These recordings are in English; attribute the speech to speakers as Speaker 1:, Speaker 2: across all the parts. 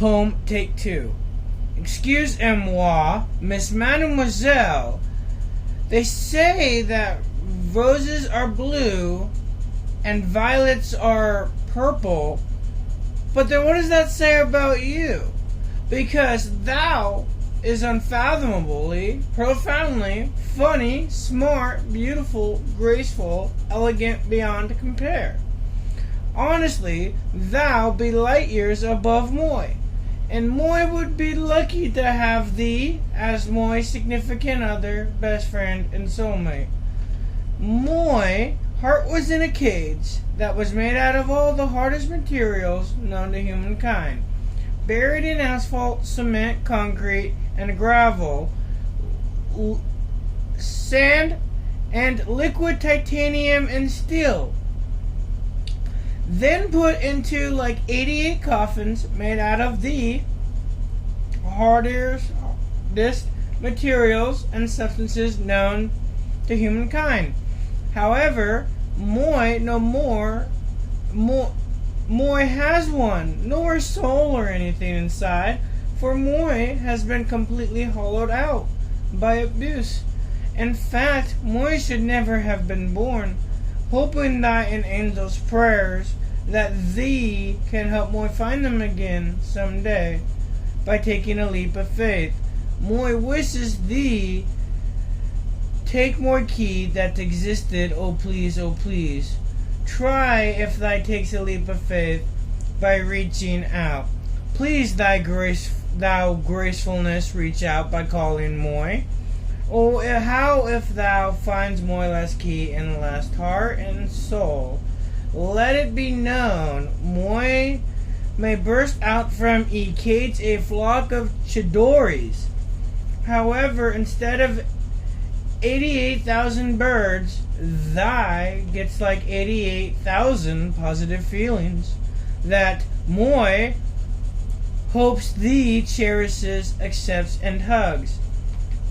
Speaker 1: Poem take 2. Excuse-moi, Miss Mademoiselle. They say that roses are blue and violets are purple, but then what does that say about you? Because thou is unfathomably, profoundly, funny, smart, beautiful, graceful, elegant beyond compare. Honestly, thou be light years above Moy, and Moy would be lucky to have thee as Moy's significant other, best friend, and soulmate. Moy heart was in a cage that was made out of all the hardest materials known to humankind, buried in asphalt, cement, concrete, and gravel, sand, and liquid titanium and steel. Then put into like 88 coffins made out of the hardest materials and substances known to humankind. However, Moy has one, nor soul or anything inside, for Moy has been completely hollowed out by abuse. In fact, Moy should never have been born, hoping that in angels' prayers that thee can help Moy find them again someday by taking a leap of faith. Moy wishes thee take more key that existed, oh please, oh please. Try if thou takes a leap of faith by reaching out. Please thou gracefulness reach out by calling Moy. Oh, how if thou finds Moy last key in last heart and soul. Let it be known, Moy may burst out from e cage a flock of chidores. However, instead of 88,000 birds, thy gets like 88,000 positive feelings that Moy hopes thee cherishes, accepts, and hugs.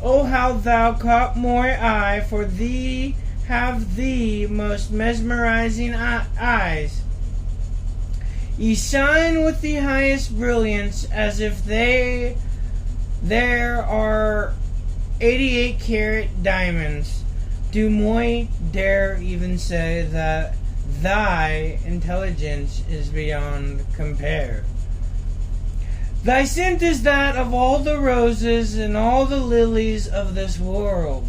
Speaker 1: Oh, how thou caught Moy eye, for thee have the most mesmerizing eyes. Ye shine with the highest brilliance, as if there are 88-carat diamonds. Do Moy dare even say that thy intelligence is beyond compare? Thy scent is that of all the roses and all the lilies of this world,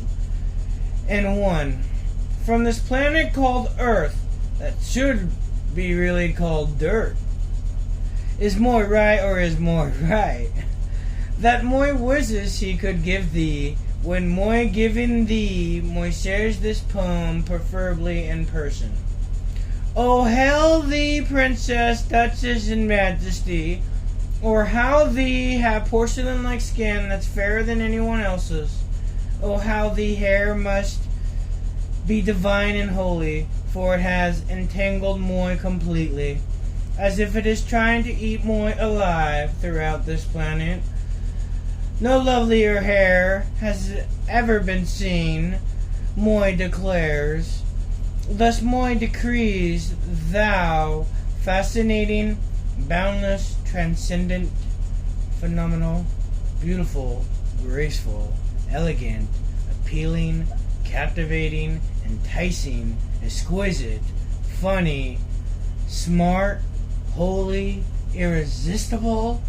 Speaker 1: and one from this planet called Earth, that should be really called dirt. Is Moy right, or is Moy right? That Moy wishes he could give thee, when Moy giving thee, Moy shares this poem, preferably in person. Oh, hail thee, princess, duchess, and majesty, or how thee have porcelain-like skin that's fairer than anyone else's. Oh, how thee hair must be divine and holy, for it has entangled Moy completely, as if it is trying to eat Moy alive throughout this planet. No lovelier hair has ever been seen, Moy declares. Thus Moy decrees, thou, fascinating, boundless, transcendent, phenomenal, beautiful, graceful, elegant, appealing, captivating, enticing, exquisite, funny, smart, holy, irresistible,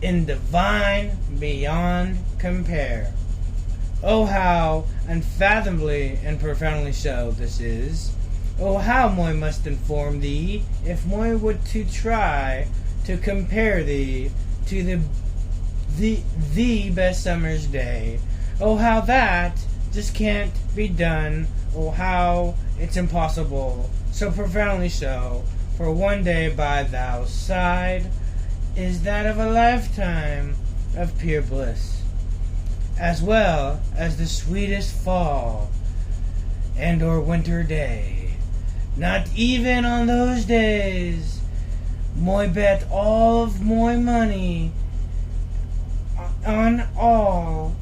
Speaker 1: and divine beyond compare. Oh, how unfathomably and profoundly so this is. Oh, how Moy must inform thee, if Moy would to try to compare thee to the best summer's day. Oh, how that just can't be done. Oh, how it's impossible, so profoundly so, for one day by thou side is that of a lifetime of pure bliss, as well as the sweetest fall and or winter day. Not even on those days Moy bet all of Moy money on all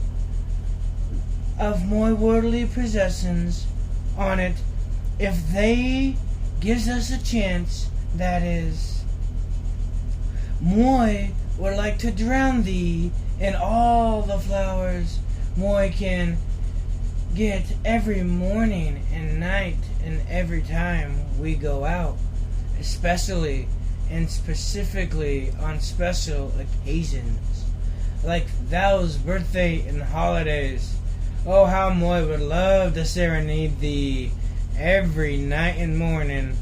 Speaker 1: of Moy worldly possessions on it, if they gives us a chance, that is. Moy would like to drown thee in all the flowers Moi can get every morning and night and every time we go out, especially and specifically on special occasions, like thou's birthday and holidays. Oh, how Moi would love to serenade thee every night and morning,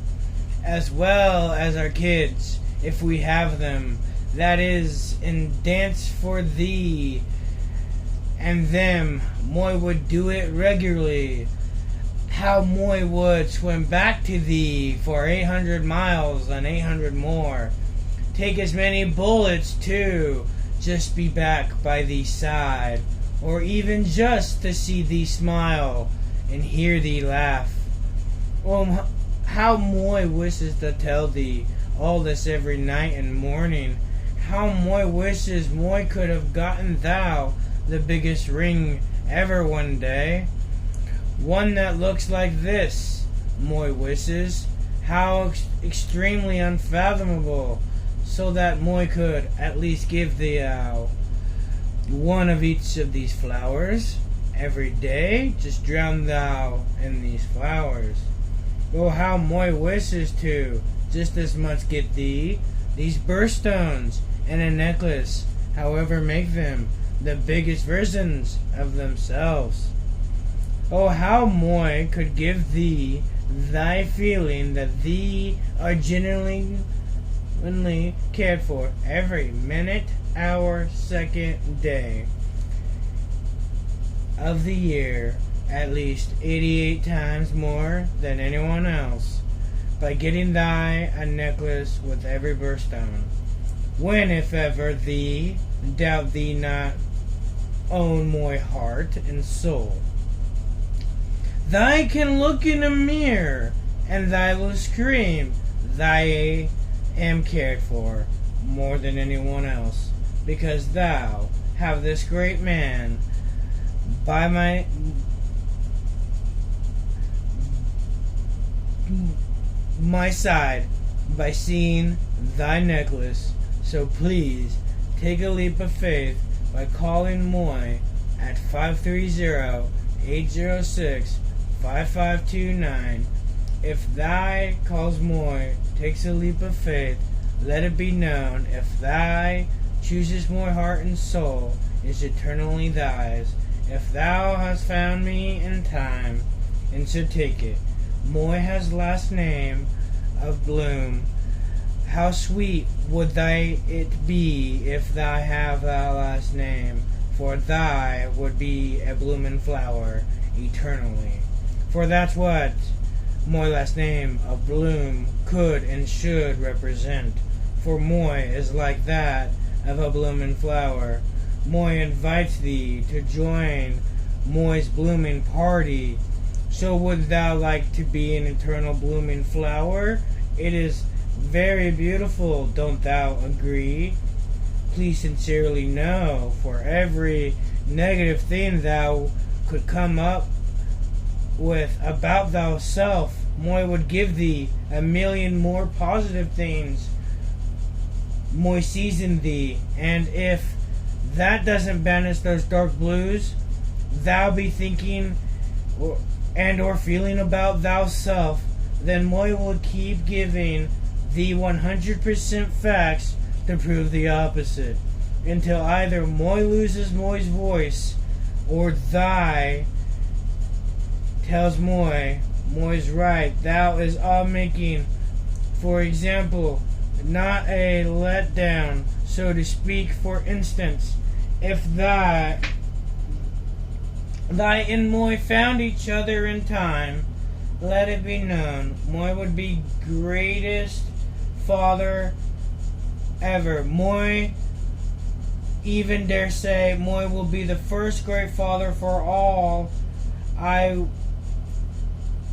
Speaker 1: as well as our kids, if we have them, that is, and dance for thee and them. Moi would do it regularly. How Moi would swim back to thee for 800 miles and 800 more. Take as many bullets too, just be back by thee side, or even just to see thee smile and hear thee laugh. Oh, how Moi wishes to tell thee all this every night and morning. How Moi wishes Moi could have gotten thou the biggest ring ever one day. One that looks like this, Moi wishes. How extremely unfathomable, so that Moi could at least give thee one of each of these flowers every day. Just drown thou in these flowers. Oh, how Moi wishes to just as much get thee these birthstones and a necklace, however make them the biggest versions of themselves. Oh, how Moi could give thee thy feeling that thee are genuinely cared for every minute, hour, second, day of the year, at least 88 times more than anyone else, by getting thy a necklace with every birthstone. When, if ever, thee doubt thee not own Moi heart and soul, thy can look in a mirror, and thy will scream, thy am cared for more than anyone else, because thou have this great man by my side by seeing thy necklace. So please take a leap of faith by calling Moi at 530-806-5529. If thy calls Moi takes a leap of faith, let it be known, if thy chooses Moi heart and soul is eternally thys. If thou hast found me in time, and so take it, Moi has last name of Bloom. How sweet would thy it be if thou have thy last name, for thy would be a bloomin' flower eternally. For that's what Moi last name of Bloom could and should represent. For Moi is like that of a bloomin' flower. Moi invites thee to join Moi's blooming party. So would thou like to be an eternal blooming flower? It is very beautiful, don't thou agree? Please sincerely know, for every negative thing thou could come up with about thyself, Moi would give thee a million more positive things Moi sees in thee. And if that doesn't banish those dark blues thou be thinking or feeling about thyself, then Moi will keep giving thee 100% facts to prove the opposite, until either Moi loses Moi's voice, or thy tells Moi's right. Thou is all making, for example, not a letdown, so to speak. For instance, if thy and Moi found each other in time, let it be known, Moi would be greatest father ever. Moi even dare say Moi will be the first great father, for all I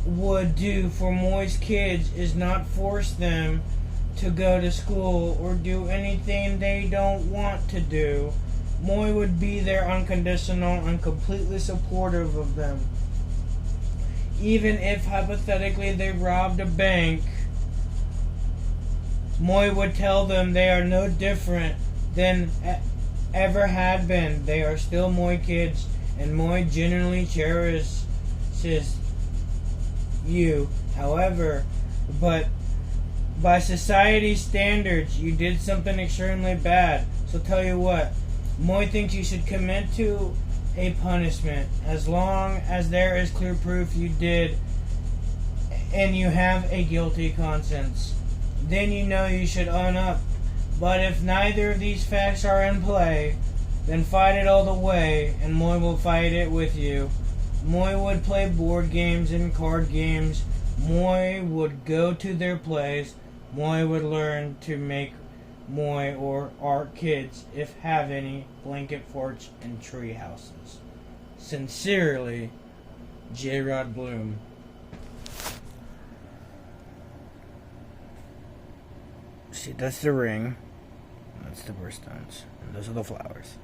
Speaker 1: would do for Moi's kids is not force them to go to school or do anything they don't want to do. Moi would be there unconditional and completely supportive of them. Even if hypothetically they robbed a bank, Moi would tell them they are no different than ever had been. They are still Moy kids, and Moy genuinely cherishes you. However, but by society's standards, you did something extremely bad. So tell you what, Moy thinks you should commit to a punishment as long as there is clear proof you did and you have a guilty conscience. Then you know you should own up. But if neither of these facts are in play, then fight it all the way, and Moy will fight it with you. Moy would play board games and card games. Moy would go to their plays. Moy would learn to make Moy or our kids, if have any, blanket forts and tree houses. Sincerely, J. Rod Bloom. See, that's the ring. That's the birthstones. And those are the flowers.